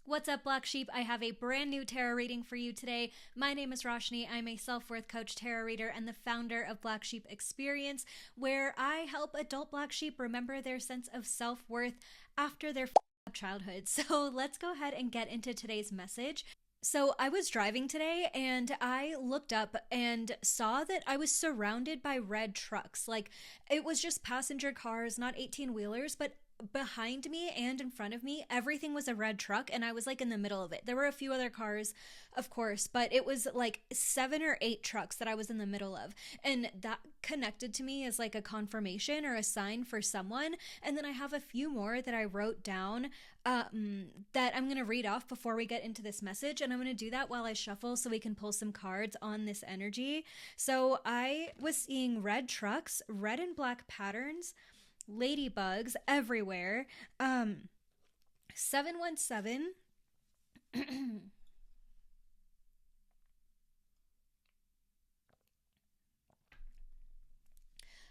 What's up, Black Sheep? I have a brand new tarot reading for you today. My name is Roshni. I'm a self-worth coach, tarot reader, and the founder of Black Sheep Experience, where I help adult Black Sheep remember their sense of self-worth after their up childhood. So let's go ahead and get into today's message. So I was driving today and I looked up and saw that I was surrounded by red trucks. Like, it was just passenger cars, not 18-wheelers, but behind me and in front of me, everything was a red truck, and I was like in the middle of it. There were a few other cars, of course, but it was like 7 or 8 trucks that I was in the middle of, and that connected to me as like a confirmation or a sign for someone. And then I have a few more that I wrote down that I'm going to read off before we get into this message, and I'm going to do that while I shuffle so we can pull some cards on this energy. So I was seeing red trucks, red and black patterns, ladybugs everywhere. 717.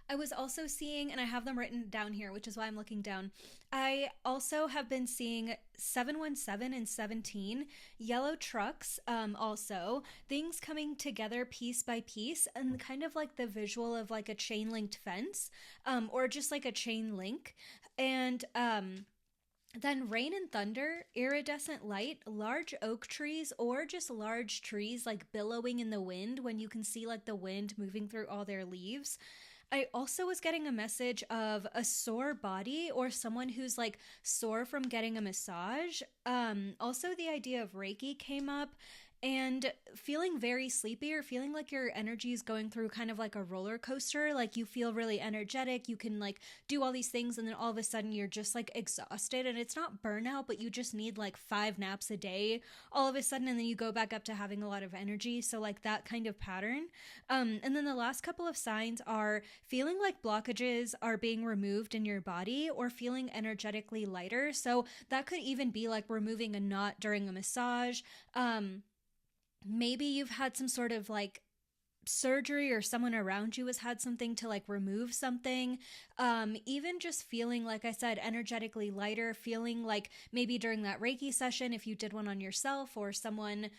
I was also seeing, and I have them written down here, which is why I'm looking down. I also have been seeing 717 and 17, yellow trucks, also, things coming together piece by piece, and kind of like the visual of like a chain linked fence, or just like a chain link. And, then rain and thunder, iridescent light, large oak trees, or just large trees like billowing in the wind when you can see like the wind moving through all their leaves. I also was getting a message of a sore body or someone who's like sore from getting a massage. Also, the idea of Reiki came up, and feeling very sleepy or feeling like your energy is going through kind of like a roller coaster. Like, you feel really energetic, you can like do all these things, and then all of a sudden you're just like exhausted, and it's not burnout, but you just need like 5 naps a day all of a sudden, and then you go back up to having a lot of energy. So like that kind of pattern. And then the last couple of signs are feeling like blockages are being removed in your body or feeling energetically lighter. So that could even be like removing a knot during a massage. Maybe you've had some sort of like surgery, or someone around you has had something to like remove something. Even just feeling, like I said, energetically lighter, feeling like maybe during that Reiki session, if you did one on yourself or someone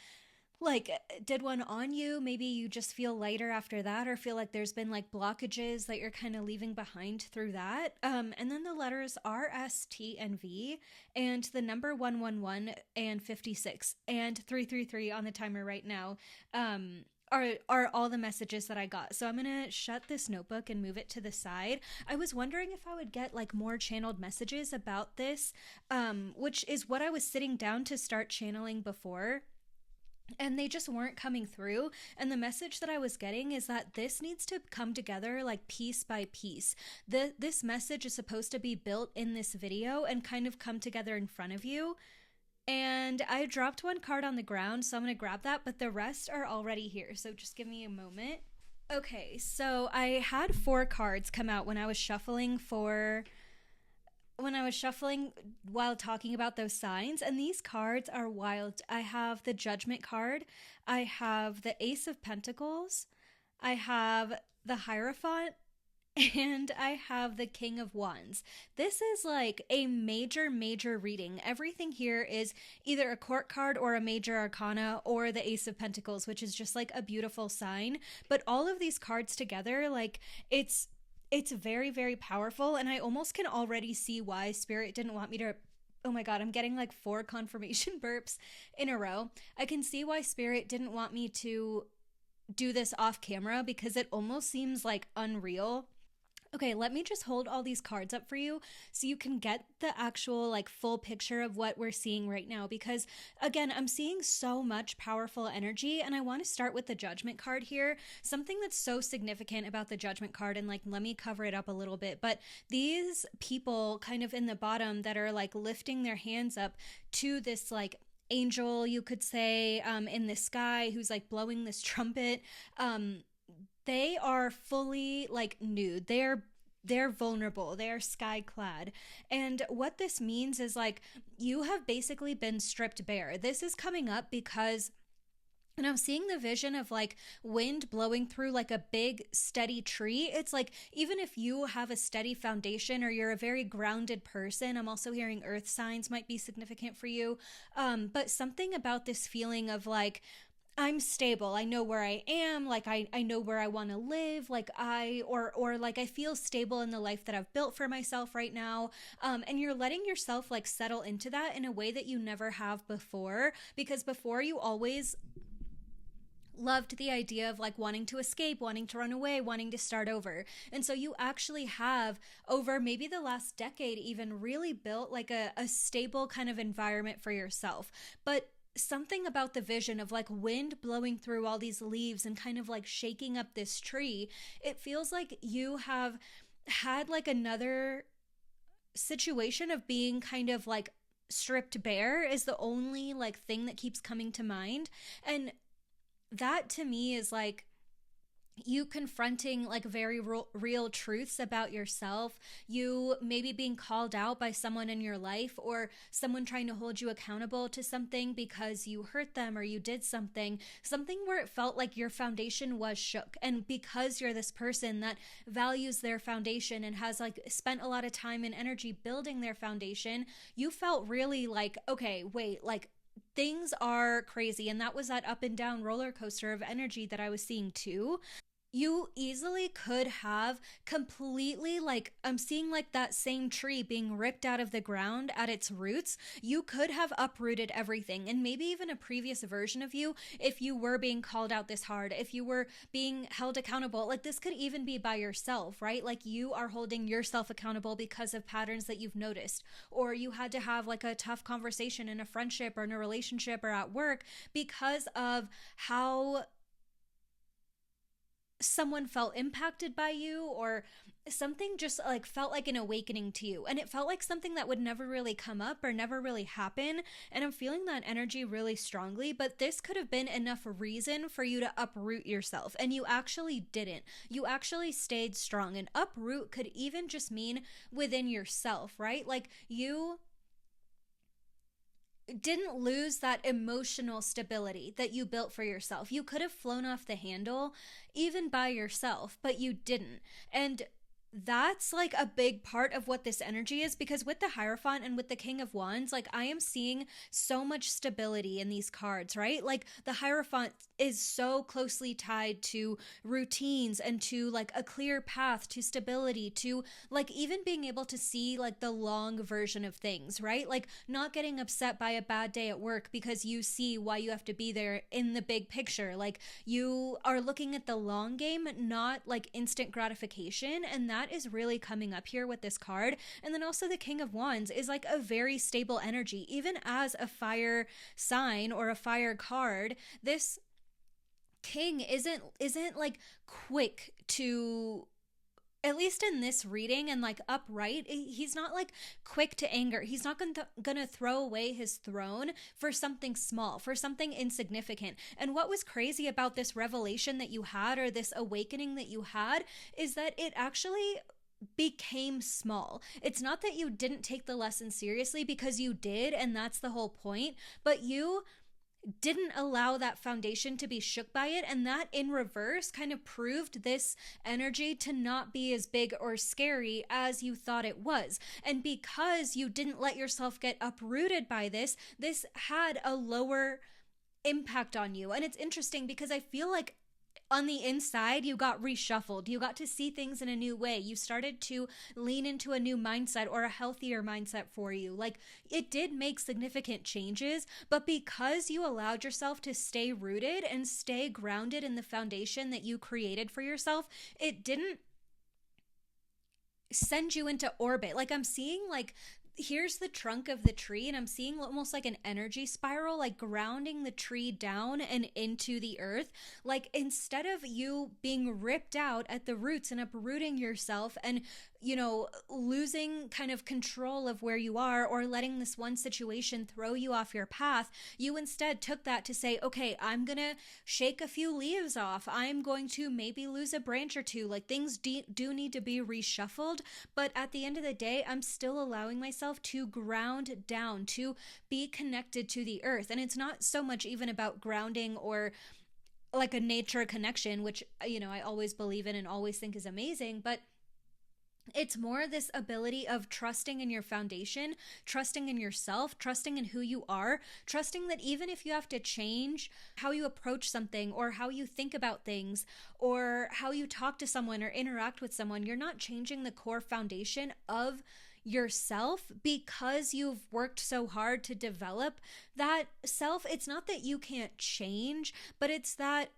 like did one on you, maybe you just feel lighter after that, or feel like there's been like blockages that you're kind of leaving behind through that. And then the letters R, S, T, and V, and the number 111 and 56 and 333 on the timer right now. Are all the messages that I got. So I'm gonna shut this notebook and move it to the side. I was wondering if I would get like more channeled messages about this, which is what I was sitting down to start channeling before, and they just weren't coming through. And the message that I was getting is that this needs to come together like piece by piece. This message is supposed to be built in this video and kind of come together in front of you. And I dropped one card on the ground, so I'm going to grab that, but the rest are already here. So just give me a moment. Okay, so I had 4 cards come out when I was shuffling while talking about those signs, and these cards are wild. I have the Judgment card, I have the Ace of Pentacles, I have the Hierophant, and I have the King of Wands. This is like a major reading. Everything here is either a court card or a major arcana or the Ace of Pentacles, which is just like a beautiful sign. But all of these cards together, like, it's very powerful, and I almost can already see why Spirit didn't want me to. Oh my god, I'm getting like 4 confirmation burps in a row. I can see why Spirit didn't want me to do this off camera, because it almost seems like unreal. Okay, let me just hold all these cards up for you so you can get the actual like full picture of what we're seeing right now, because again, I'm seeing so much powerful energy, and I want to start with the Judgment card here. Something that's so significant about the Judgment card, and like let me cover it up a little bit, but these people kind of in the bottom that are like lifting their hands up to this like angel, you could say, in the sky, who's like blowing this trumpet. They are fully like nude. They're vulnerable. They're sky clad. And what this means is like you have basically been stripped bare. This is coming up because And I'm seeing the vision of like wind blowing through like a big steady tree. It's like even if you have a steady foundation or you're a very grounded person, I'm also hearing earth signs might be significant for you. But something about this feeling of like, I'm stable. I know where I am. Like I know where I want to live. Like or like I feel stable in the life that I've built for myself right now. And you're letting yourself like settle into that in a way that you never have before. Because before you always loved the idea of like wanting to escape, wanting to run away, wanting to start over. And so you actually have, over maybe the last decade, even really built like a stable kind of environment for yourself. But something about the vision of like wind blowing through all these leaves and kind of like shaking up this tree, it feels like you have had like another situation of being kind of like stripped bare is the only like thing that keeps coming to mind. And that to me is like you confronting like very real truths about yourself, you maybe being called out by someone in your life or someone trying to hold you accountable to something because you hurt them or you did something where it felt like your foundation was shook. And because you're this person that values their foundation and has like spent a lot of time and energy building their foundation, you felt really like, okay, wait, like things are crazy. And that was that up and down roller coaster of energy that I was seeing too. You easily could have completely, like, I'm seeing like that same tree being ripped out of the ground at its roots. You could have uprooted everything, and maybe even a previous version of you, if you were being called out this hard, if you were being held accountable. Like, this could even be by yourself, right? Like, you are holding yourself accountable because of patterns that you've noticed, or you had to have like a tough conversation in a friendship or in a relationship or at work because of how someone felt impacted by you, or something just like felt like an awakening to you, and it felt like something that would never really come up or never really happen. And I'm feeling that energy really strongly, but this could have been enough reason for you to uproot yourself, and you actually didn't. You actually stayed strong. And uproot could even just mean within yourself, right? Like you didn't lose that emotional stability that you built for yourself. You could have flown off the handle even by yourself, but you didn't. And that's like a big part of what this energy is, because with the Hierophant and with the King of Wands, like I am seeing so much stability in these cards, right? Like the Hierophant is so closely tied to routines and to like a clear path to stability, to like even being able to see like the long version of things, right? Like not getting upset by a bad day at work because you see why you have to be there in the big picture. Like you are looking at the long game, not like instant gratification. And that is really coming up here with this card. And then also the King of Wands is like a very stable energy. Even as a fire sign or a fire card, this king isn't like quick to, at least in this reading, and like upright, he's not like quick to anger. He's not gonna throw away his throne for something small, for something insignificant. And what was crazy about this revelation that you had, or this awakening that you had, is that it actually became small. It's not that you didn't take the lesson seriously, because you did, and that's the whole point, but you didn't allow that foundation to be shook by it. And that in reverse kind of proved this energy to not be as big or scary as you thought it was. And because you didn't let yourself get uprooted by this had a lower impact on you. And it's interesting because I feel like on the inside, you got reshuffled. You got to see things in a new way. You started to lean into a new mindset, or a healthier mindset for you. Like it did make significant changes, but because you allowed yourself to stay rooted and stay grounded in the foundation that you created for yourself, it didn't send you into orbit. Like I'm seeing like here's the trunk of the tree, and I'm seeing almost like an energy spiral, like grounding the tree down and into the earth. Like instead of you being ripped out at the roots and uprooting yourself and, you know, losing kind of control of where you are, or letting this one situation throw you off your path, you instead took that to say, okay, I'm gonna shake a few leaves off. I'm going to maybe lose a branch or two. Like things do need to be reshuffled, but at the end of the day, I'm still allowing myself to ground down, to be connected to the earth. And it's not so much even about grounding or like a nature connection, which, I always believe in and always think is amazing. But it's more this ability of trusting in your foundation, trusting in yourself, trusting in who you are, trusting that even if you have to change how you approach something or how you think about things or how you talk to someone or interact with someone, you're not changing the core foundation of yourself because you've worked so hard to develop that self. It's not that you can't change, but it's that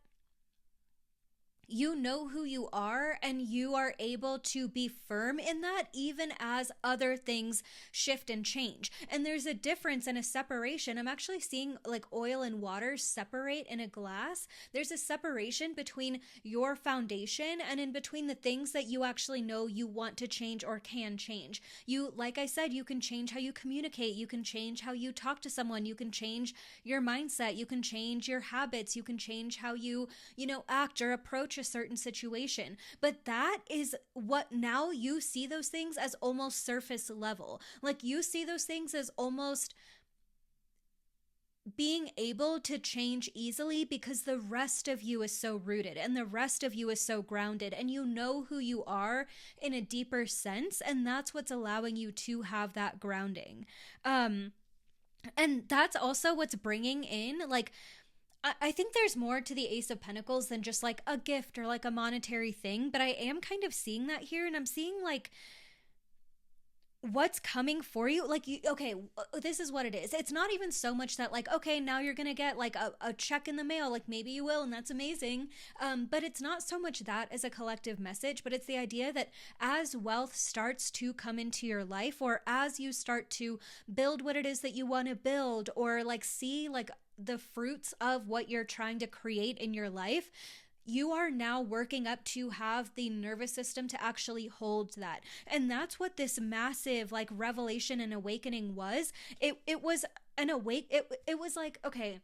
you know who you are and you are able to be firm in that even as other things shift and change. And there's a difference and a separation. I'm actually seeing like oil and water separate in a glass. There's a separation between your foundation and in between the things that you actually know you want to change or can change. You, like I said, you can change how you communicate, you can change how you talk to someone, you can change your mindset, you can change your habits, you can change how you act or approach a certain situation. But that is what now you see those things as almost surface level. Like you see those things as almost being able to change easily because the rest of you is so rooted and the rest of you is so grounded and you know who you are in a deeper sense, and that's what's allowing you to have that grounding. And that's also what's bringing in like I think there's more to the Ace of Pentacles than just like a gift or like a monetary thing, but I am kind of seeing that here, and I'm seeing like what's coming for you. Like, okay, this is what it is. It's not even so much that, like, okay, now you're gonna get like a check in the mail, like maybe you will, and that's amazing. But it's not so much that as a collective message, but it's the idea that as wealth starts to come into your life, or as you start to build what it is that you want to build, or like see like the fruits of what you're trying to create in your life, you are now working up to have the nervous system to actually hold that. And that's what this massive like revelation and awakening was. It was an it was like, okay,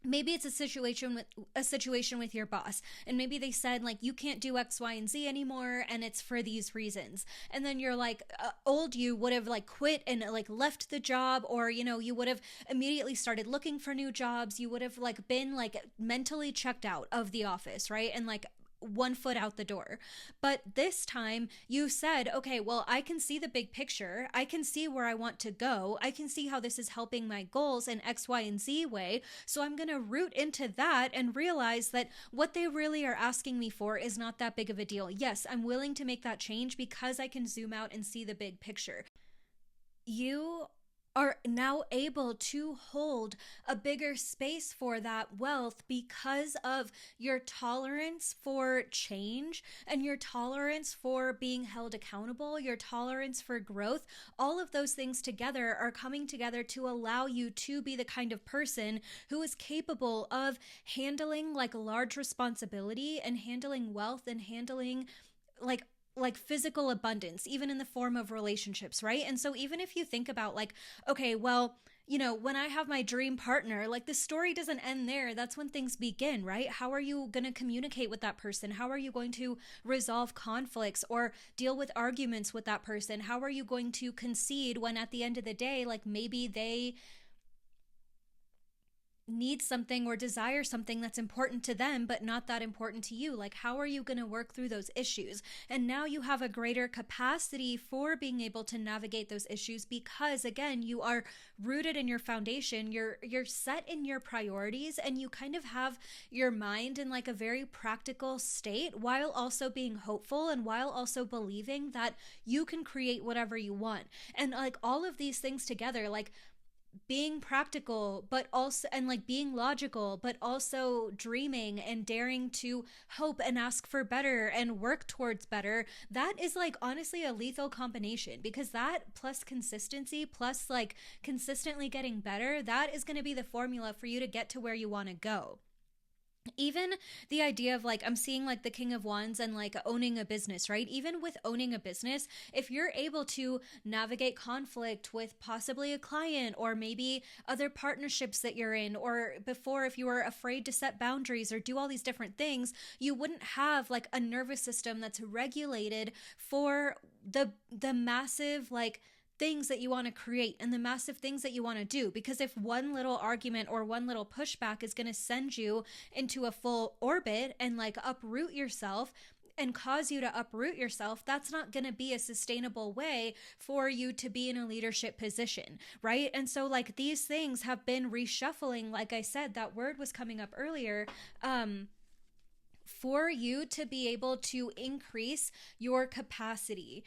maybe it's a situation with your boss, and maybe they said like you can't do X, Y, and Z anymore and it's for these reasons. And then you're like, old you would have like quit and like left the job, or you would have immediately started looking for new jobs. You would have like been like mentally checked out of the office, right? And like one foot out the door. But this time you said, okay, well, I can see the big picture. I can see where I want to go. I can see how this is helping my goals in X, Y, and Z way. So I'm going to root into that and realize that what they really are asking me for is not that big of a deal. Yes, I'm willing to make that change because I can zoom out and see the big picture. You are now able to hold a bigger space for that wealth because of your tolerance for change and your tolerance for being held accountable, your tolerance for growth. All of those things together are coming together to allow you to be the kind of person who is capable of handling like large responsibility and handling wealth and handling like physical abundance, even in the form of relationships, right? And so even if you think about like, okay, well, when I have my dream partner, like the story doesn't end there. That's when things begin, right? How are you going to communicate with that person? How are you going to resolve conflicts or deal with arguments with that person? How are you going to concede when at the end of the day, like maybe they need something or desire something that's important to them but not that important to you? Like, how are you going to work through those issues? And now you have a greater capacity for being able to navigate those issues because again, you are rooted in your foundation. You're set in your priorities, and you kind of have your mind in like a very practical state while also being hopeful and while also believing that you can create whatever you want. And like all of these things together, like being practical but also and like being logical but also dreaming and daring to hope and ask for better and work towards better, that is like honestly a lethal combination, because that plus consistency plus like consistently getting better, that is going to be the formula for you to get to where you want to go. Even the idea of like, I'm seeing like the King of Wands and like owning a business, right? Even with owning a business, if you're able to navigate conflict with possibly a client or maybe other partnerships that you're in, or before, if you were afraid to set boundaries or do all these different things, you wouldn't have like a nervous system that's regulated for the massive like things that you want to create and the massive things that you want to do. Because if one little argument or one little pushback is going to send you into a full orbit and like uproot yourself and cause you to uproot yourself, that's not going to be a sustainable way for you to be in a leadership position, right? And so, like, these things have been reshuffling. Like I said, that word was coming up earlier. For you to be able to increase your capacity.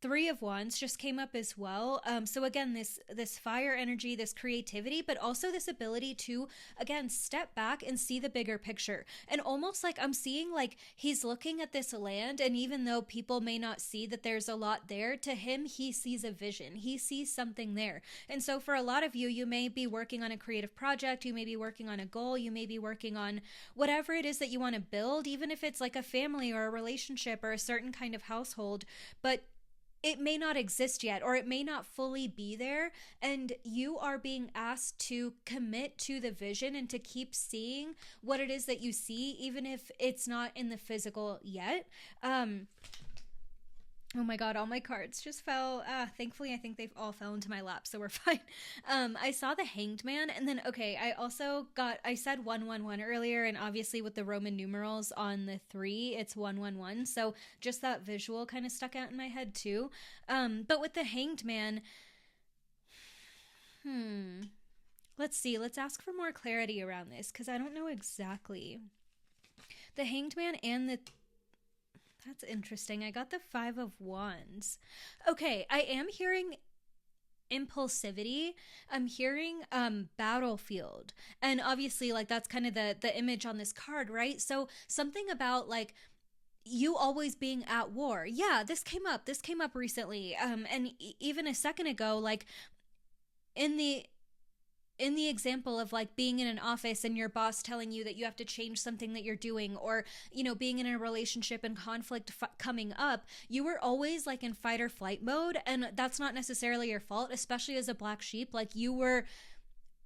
Three of Wands just came up as well. So again, this fire energy, this creativity, but also this ability to again step back and see the bigger picture. And almost like I'm seeing like he's looking at this land, and even though people may not see that there's a lot there, to him he sees a vision. He sees something there. And so for a lot of you, you may be working on a creative project, you may be working on a goal, you may be working on whatever it is that you want to build, even if it's like a family or a relationship or a certain kind of household, but it may not exist yet, or it may not fully be there, and you are being asked to commit to the vision and to keep seeing what it is that you see, even if it's not in the physical yet. Oh my god, all my cards just fell. Thankfully, I think they've all fell into my lap, so we're fine. I saw the Hanged Man, and then, okay, I said 111 earlier, and obviously with the Roman numerals on the 3, it's 111, so just that visual kind of stuck out in my head too. But with the Hanged Man, let's see, let's ask for more clarity around this, because I don't know exactly. The Hanged Man and the That's interesting. I got the 5 of Wands. Okay, I am hearing impulsivity. I'm hearing battlefield. And obviously like that's kind of the image on this card, right? So something about like you always being at war. Yeah, this came up. This came up recently. And even a second ago, like in the example of like being in an office and your boss telling you that you have to change something that you're doing, or being in a relationship and conflict coming up, you were always like in fight or flight mode, and that's not necessarily your fault, especially as a black sheep. Like you were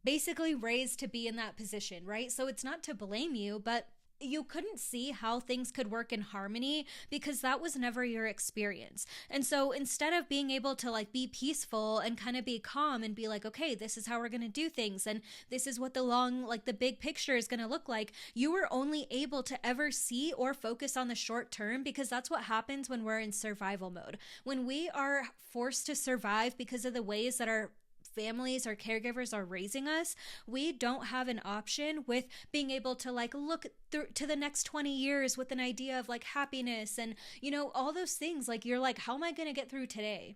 basically raised to be in that position, right? So it's not to blame you, but you couldn't see how things could work in harmony because that was never your experience. And so instead of being able to like be peaceful and kind of be calm and be like, okay, this is how we're going to do things, and this is what the big picture is going to look like, you were only able to ever see or focus on the short term, because that's what happens when we're in survival mode. When we are forced to survive because of the ways that our families or caregivers are raising us, we don't have an option with being able to like look through to the next 20 years with an idea of like happiness and all those things. Like you're like, how am I going to get through today?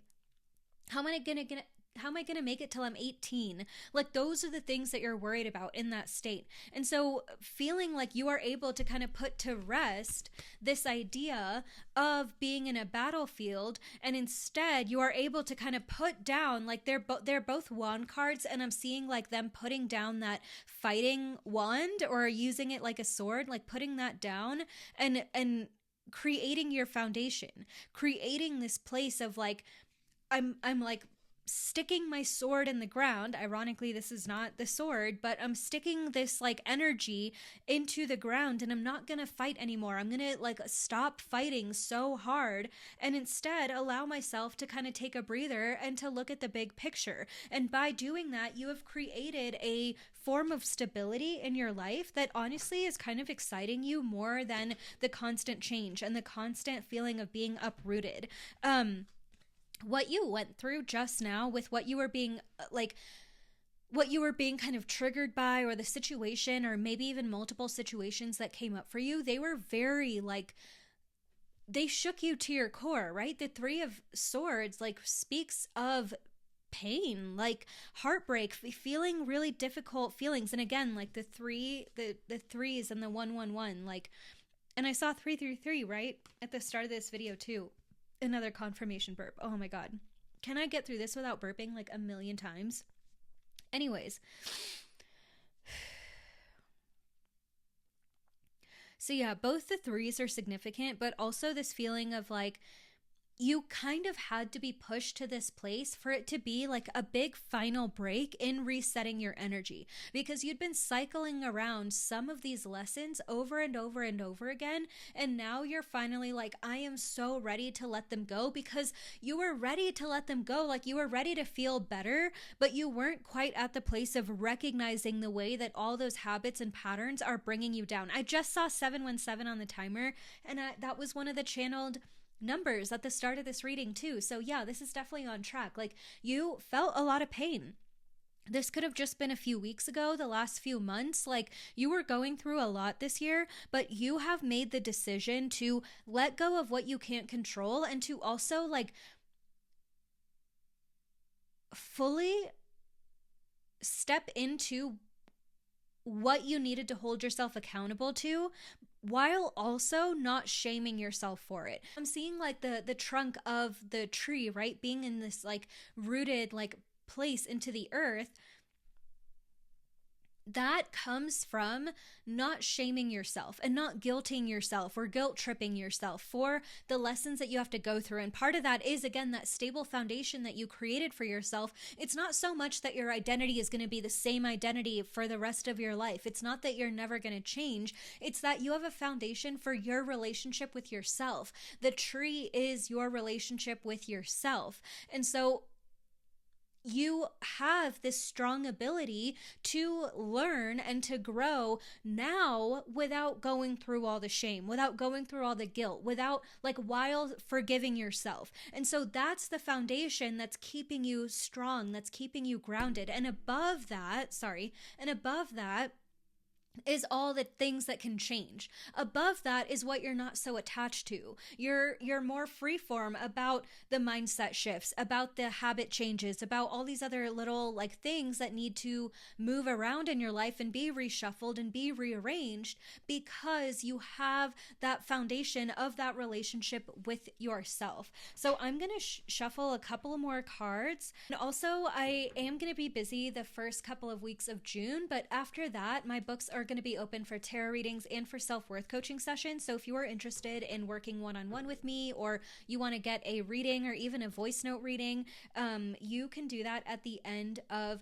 How am I going to make it till I'm 18? Like those are the things that you're worried about in that state. And so feeling like you are able to kind of put to rest this idea of being in a battlefield, and instead you are able to kind of put down, like they're both wand cards, and I'm seeing like them putting down that fighting wand or using it like a sword, like putting that down and creating your foundation, creating this place of like, I'm like sticking my sword in the ground. Ironically, this is not the sword, but I'm sticking this like energy into the ground, and I'm not gonna fight anymore. I'm gonna like stop fighting so hard and instead allow myself to kind of take a breather and to look at the big picture. And by doing that, you have created a form of stability in your life that honestly is kind of exciting you more than the constant change and the constant feeling of being uprooted. What you went through just now with what you were being kind of triggered by, or the situation, or maybe even multiple situations that came up for you, they were very like, they shook you to your core, right? The 3 of Swords like speaks of pain, like heartbreak, feeling really difficult feelings. And again, like the 3s and the 111, like, and I saw 333 right at the start of this video too. Another confirmation burp. Oh my god. Can I get through this without burping like a million times? Anyways. So yeah, both the 3s are significant, but also this feeling of like, you kind of had to be pushed to this place for it to be like a big final break in resetting your energy, because you'd been cycling around some of these lessons over and over and over again. And now you're finally like, I am so ready to let them go, because you were ready to let them go. Like, you were ready to feel better, but you weren't quite at the place of recognizing the way that all those habits and patterns are bringing you down. I just saw 717 on the timer, and that was one of the channeled numbers at the start of this reading too. So yeah, this is definitely on track. Like, you felt a lot of pain. This could have just been a few weeks ago, the last few months. Like, you were going through a lot this year, but you have made the decision to let go of what you can't control, and to also like fully step into what you needed to hold yourself accountable to, while also not shaming yourself for it. I'm seeing like the trunk of the tree, right, being in this like rooted like place into the earth. That comes from not shaming yourself and not guilting yourself or guilt tripping yourself for the lessons that you have to go through. And part of that is, again, that stable foundation that you created for yourself. It's not so much that your identity is going to be the same identity for the rest of your life. It's not that you're never going to change. It's that you have a foundation for your relationship with yourself. The tree is your relationship with yourself. And so you have this strong ability to learn and to grow now without going through all the shame, without going through all the guilt, without like, while forgiving yourself. And so that's the foundation that's keeping you strong, that's keeping you grounded. And above that is all the things that can change. Above that is what you're not so attached to. You're more freeform about the mindset shifts, about the habit changes, about all these other little like things that need to move around in your life and be reshuffled and be rearranged, because you have that foundation of that relationship with yourself. So I'm going to shuffle a couple more cards. And also, I am going to be busy the first couple of weeks of June, but after that, my books are going to be open for tarot readings and for self-worth coaching sessions. So if you are interested in working one-on-one with me, or you want to get a reading or even a voice note reading, you can do that at the end of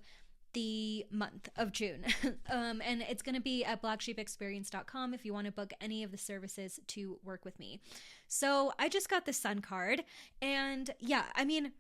the month of June. And it's going to be at blacksheepexperience.com if you want to book any of the services to work with me. So I just got the Sun card, and yeah, I mean,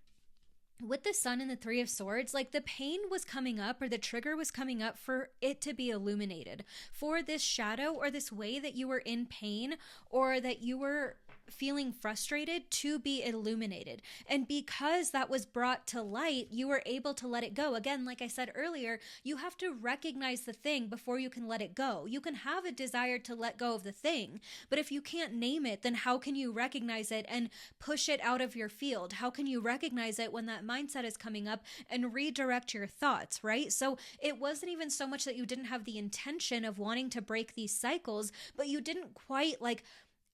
with the Sun and the Three of Swords, like, the pain was coming up, or the trigger was coming up for it to be illuminated, for this shadow or this way that you were in pain or that you were feeling frustrated to be illuminated. And because that was brought to light, you were able to let it go. Again, like I said earlier, you have to recognize the thing before you can let it go. You can have a desire to let go of the thing, but if you can't name it, then how can you recognize it and push it out of your field? How can you recognize it when that mindset is coming up and redirect your thoughts, right? So it wasn't even so much that you didn't have the intention of wanting to break these cycles, but you didn't quite like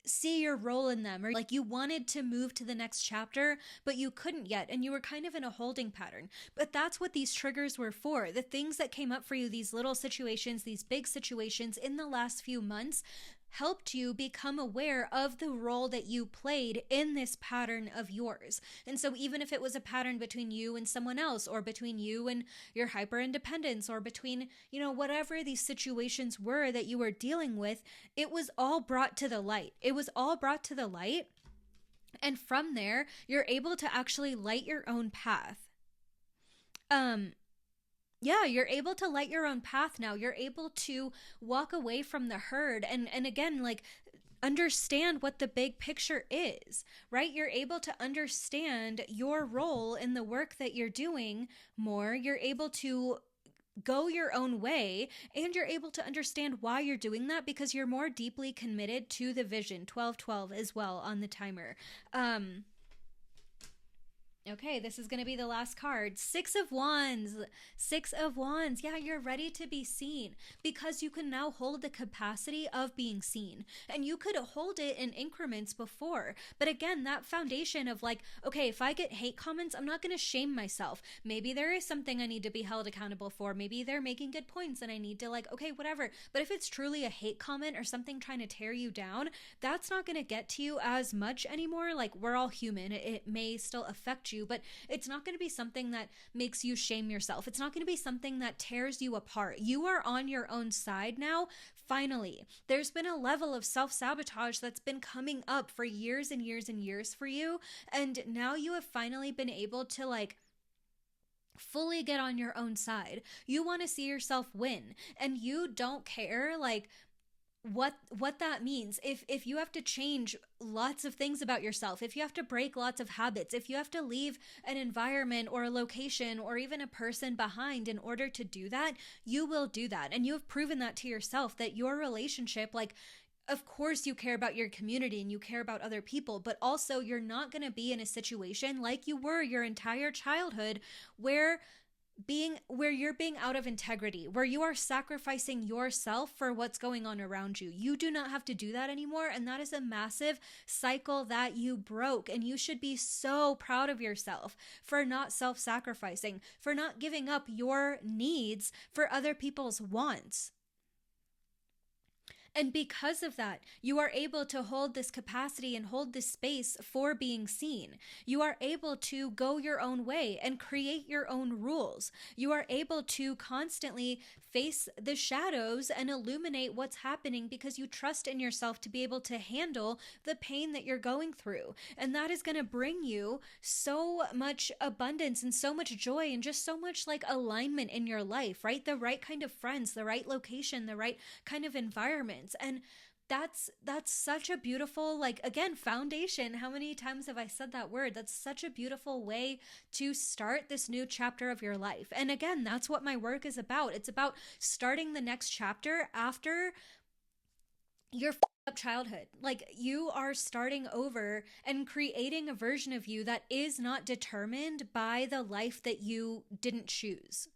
see your role in them, or like you wanted to move to the next chapter, but you couldn't yet, and you were kind of in a holding pattern. But that's what these triggers were for. The things that came up for you, these little situations, these big situations in the last few months, helped you become aware of the role that you played in this pattern of yours. And so even if it was a pattern between you and someone else, or between you and your hyper independence, or between, you know, whatever these situations were that you were dealing with, it was all brought to the light. It was all brought to the light. And from there, you're able to actually light your own path. Yeah, you're able to light your own path now. You're able to walk away from the herd and again, like, understand what the big picture is, right? You're able to understand your role in the work that you're doing more. You're able to go your own way, and you're able to understand why you're doing that, because you're more deeply committed to the vision. 1212 as well on the timer. Okay, this is going to be the last card. Six of Wands. Six of Wands. Yeah, you're ready to be seen because you can now hold the capacity of being seen. And you could hold it in increments before. But again, that foundation of like, okay, if I get hate comments, I'm not going to shame myself. Maybe there is something I need to be held accountable for. Maybe they're making good points and I need to, like, okay, whatever. But if it's truly a hate comment or something trying to tear you down, that's not going to get to you as much anymore. Like, we're all human. It may still affect you, but it's not going to be something that makes you shame yourself. It's not going to be something that tears you apart. You are on your own side now. Finally, there's been a level of self-sabotage that's been coming up for years and years and years for you. And now you have finally been able to, like, fully get on your own side. You want to see yourself win and you don't care, like, what that means. If you have to change lots of things about yourself, if you have to break lots of habits, if you have to leave an environment or a location or even a person behind in order to do that, you will do that. And you have proven that to yourself, that your relationship, like, of course you care about your community and you care about other people, but also you're not going to be in a situation like you were your entire childhood where you're being out of integrity, where you are sacrificing yourself for what's going on around you. You do not have to do that anymore, and that is a massive cycle that you broke. And you should be so proud of yourself for not self-sacrificing, for not giving up your needs for other people's wants. And because of that, you are able to hold this capacity and hold this space for being seen. You are able to go your own way and create your own rules. You are able to constantly face the shadows and illuminate what's happening because you trust in yourself to be able to handle the pain that you're going through. And that is going to bring you so much abundance and so much joy and just so much, like, alignment in your life, right? The right kind of friends, the right location, the right kind of environment. And that's such a beautiful, like, again, foundation. How many times have I said that word? That's such a beautiful way to start this new chapter of your life. And again, that's what my work is about. It's about starting the next chapter after your up childhood. Like, you are starting over and creating a version of you that is not determined by the life that you didn't choose.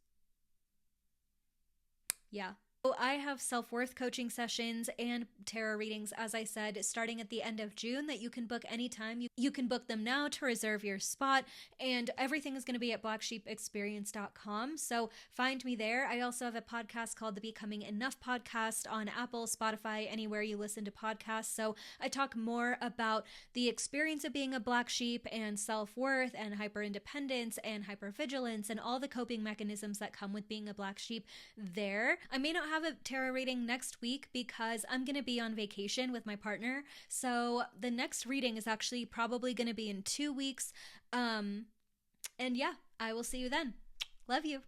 Yeah. So I have self-worth coaching sessions and tarot readings, as I said, starting at the end of June that you can book anytime. You can book them now to reserve your spot, and everything is going to be at blacksheepexperience.com. So find me there. I also have a podcast called the Becoming Enough podcast on Apple, Spotify, anywhere you listen to podcasts. So I talk more about the experience of being a black sheep and self-worth and hyper-independence and hyper-vigilance and all the coping mechanisms that come with being a black sheep there. I may not have a tarot reading next week because I'm going to be on vacation with my partner. So the next reading is actually probably going to be in 2 weeks. And yeah, I will see you then. Love you.